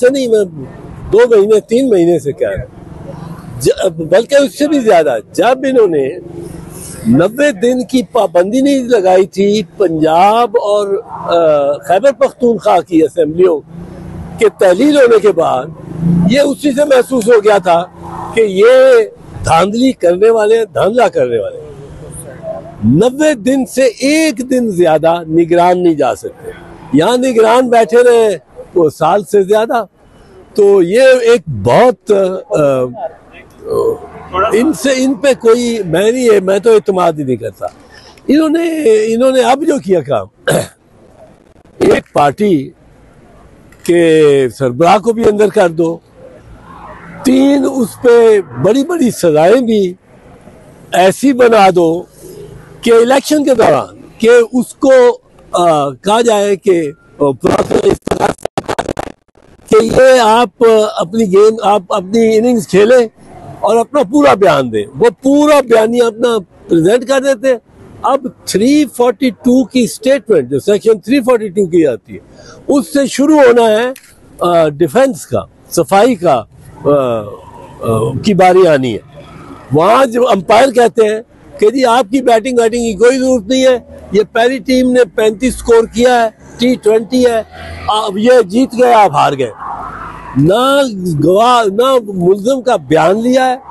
नहीं, मैं 2 महीने 3 महीने से कह रहा हूँ, बल्कि उससे भी ज्यादा। जब इन्होंने 90 दिन की पाबंदी नहीं लगाई थी पंजाब और खैबर पख्तूनख्वा की असेंबलियों के तहलील होने के बाद, ये उसी से महसूस हो गया था कि ये धांधली करने वाले, धांधला करने वाले। 90 दिन से एक दिन ज्यादा निगरान नहीं जा सकते। यहाँ निगरान बैठे रहे वो साल से ज्यादा। तो ये एक बहुत इन पे कोई मैं नहीं है, मैं तो इत्मीनान ही नहीं करता। इन्होंने अब जो किया काम, एक पार्टी के सरबराह को भी अंदर कर दो, 3 उस पे बड़ी बड़ी सजाएं भी ऐसी बना दो कि इलेक्शन के दौरान कि उसको कहा जाए कि ये आप अपनी गेम, आप अपनी इनिंग्स खेलें और अपना पूरा बयान दें। वो पूरा बयानी अपना प्रेजेंट कर देते। अब 342 की स्टेटमेंट, जो सेक्शन 342 की आती है, उससे शुरू होना है डिफेंस का, सफाई का की बारी आनी है। वहां जो अंपायर कहते हैं कि जी आपकी बैटिंग की कोई जरूरत नहीं है, ये पहली टीम ने 35 स्कोर किया है, T20 है, अब ये जीत गए, आप हार गए। ना गवाह, ना मुल्जिम का बयान लिया है,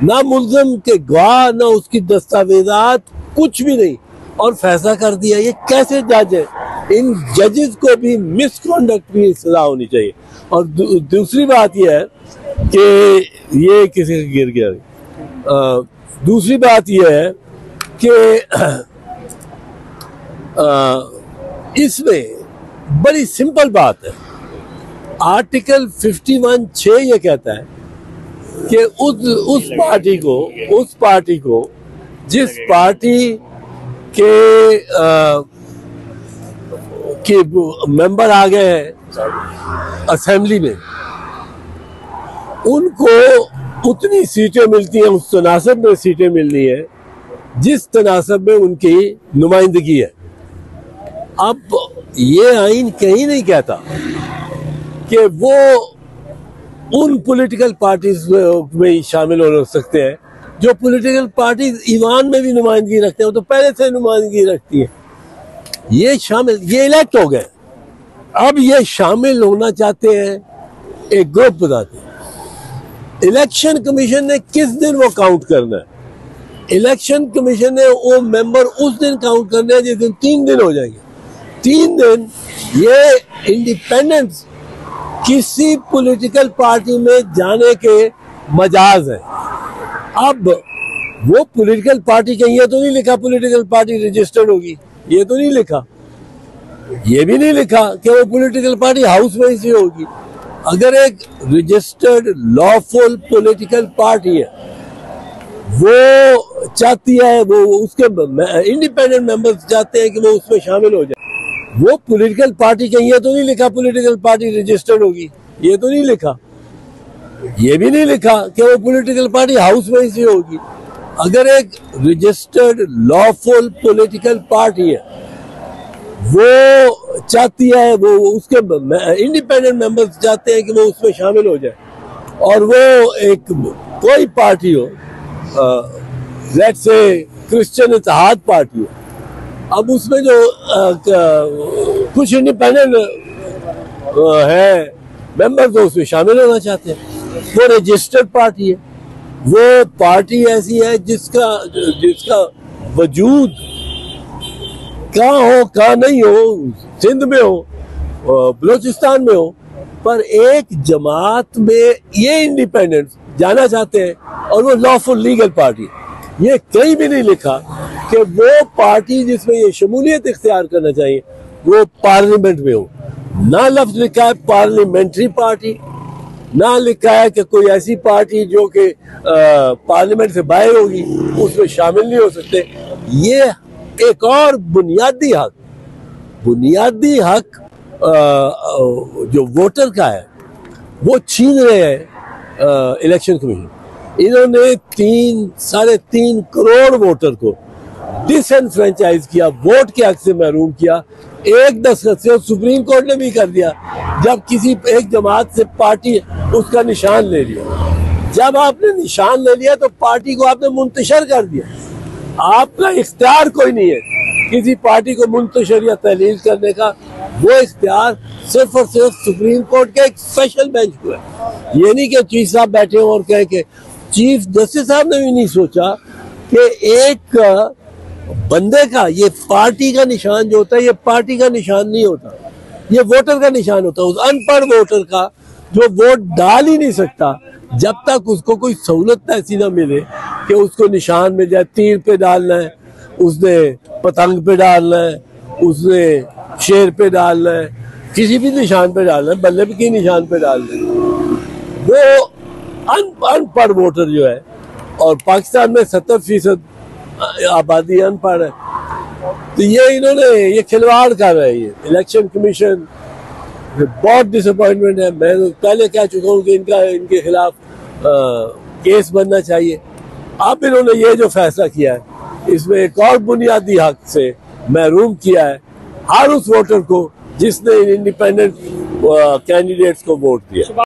ना मुल्जिम के गवाह, ना उसकी दस्तावेजात, कुछ भी नहीं, और फैसला कर दिया। ये कैसे जज है? इन जजेस को भी मिसकॉन्डक्ट की सजा होनी चाहिए। और दूसरी बात यह है कि ये किसी का गिर गया। दूसरी बात यह है कि इसमें बड़ी सिंपल बात है। आर्टिकल 51(6) ये कहता है कि उस पार्टी को जिस पार्टी के मेंबर आ गए हैं असेंबली में, उनको उतनी सीटें मिलती हैं, उस तनासब में सीटें मिलनी है जिस तनासब में उनकी नुमाइंदगी है। अब ये आइन कहीं नहीं कहता कि वो उन पॉलिटिकल पार्टीज में शामिल हो सकते हैं जो पॉलिटिकल पार्टीज ईवान में भी नुमाइंदगी रखते हैं, वो तो पहले से नुमाइंदगी रखती है। ये इलेक्ट हो गए, अब ये शामिल होना चाहते हैं, एक ग्रुप बताते हैं। इलेक्शन कमीशन ने किस दिन वो काउंट करना है? इलेक्शन कमीशन ने वो मेंबर उस दिन काउंट करने हैं जिस दिन 3 दिन हो जाएंगे। 3 दिन ये इंडिपेंडेंस किसी पॉलिटिकल पार्टी में जाने के मजाज है। अब वो पॉलिटिकल पार्टी के, ये तो नहीं लिखा पॉलिटिकल पार्टी रजिस्टर्ड होगी, ये तो नहीं लिखा। ये भी नहीं लिखा कि वो पॉलिटिकल पार्टी हाउस में ही होगी। अगर एक रजिस्टर्ड लॉफुल पॉलिटिकल पार्टी है, वो चाहती है, वो उसके इंडिपेंडेंट मेंबर्स चाहते हैं कि वो उसमें शामिल हो जाए, वो पॉलिटिकल पार्टी के, ये तो नहीं लिखा पॉलिटिकल पार्टी रजिस्टर्ड होगी, ये तो नहीं लिखा। ये भी नहीं लिखा कि वो पॉलिटिकल पार्टी हाउस में ही होगी। अगर एक रजिस्टर्ड लॉफुल पॉलिटिकल पार्टी है, वो चाहती है, वो उसके इंडिपेंडेंट मेंबर्स चाहते हैं कि वो उसमें शामिल हो जाए, और वो एक कोई पार्टी हो, let's say Christian Ittehad party हो, अब उसमें जो कुछ इंडिपेंडेंट है मेंबर, तो उसमें शामिल होना चाहते हैं। वो रजिस्टर्ड पार्टी है, वो पार्टी ऐसी है जिसका वजूद कहाँ हो कहाँ नहीं हो, सिंध में हो, बलूचिस्तान में हो, पर एक जमात में ये इंडिपेंडेंट जाना चाहते हैं, और वो लॉफुल लीगल पार्टी। ये कहीं भी नहीं लिखा कि वो पार्टी जिसमें ये शमूलियत इख्तियार करना चाहिए वो पार्लियामेंट में हो। ना लफ्ज लिखा है पार्लियामेंट्री पार्टी, ना लिखा है कि कोई ऐसी पार्टी जो कि पार्लियामेंट से बाहर होगी, उसमें शामिल नहीं हो सकते। ये एक और बुनियादी बुनियादी हक जो वोटर का है, वो छीन रहे हैं इलेक्शन कमीशन। इन्होंने 3.5 करोड़ वोटर को डिसएनफ्रेंचाइज किया, वोट के हक से महरूम किया, एक दस्तखत से, सुप्रीम कोर्ट ने भी कर दिया जब किसी एक जमात से पार्टी उसका निशान ले लिया। जब आपने निशान ले लिया तो पार्टी को आपने मुंतशर कर दिया। आपका इख्तियार कोई नहीं है किसी पार्टी को मुंतशर या तहलील करने का। वो इख्तियार सिर्फ और सिर्फ सुप्रीम कोर्ट के एक स्पेशल बेंच को है। ये नहीं कि चीफ साहब बैठे हो और कहे कि चीफ जस्टिस साहब ने भी नहीं सोचा कि एक बंदे का, ये पार्टी का निशान जो होता है, ये पार्टी का निशान नहीं होता, ये वोटर का निशान होता है। उस अनपढ़ वोटर का जो वोट डाल ही नहीं सकता जब तक उसको कोई सहूलत ऐसी ना मिले कि उसको निशान मिल जाए। तीर पे डालना है, उसने पतंग पे डालना है, उसने शेर पे डालना है, किसी भी निशान पे डालना है, बल्ले की निशान पे डालना है। वो अनपढ़ वोटर जो है, और पाकिस्तान में 70% आबादी अनपढ़ है, तो ये इन्होंने ये खिलवाड़ कर रहे हैं। ये इलेक्शन कमीशन बहुत डिसअपॉइंटमेंट है। मैं तो पहले कह चुका हूँ कि इनके खिलाफ केस बनना चाहिए। अब इन्होंने ये जो फैसला किया है, इसमें एक और बुनियादी हक से महरूम किया है हर उस वोटर को जिसने इंडिपेंडेंट कैंडिडेट्स को वोट दिया।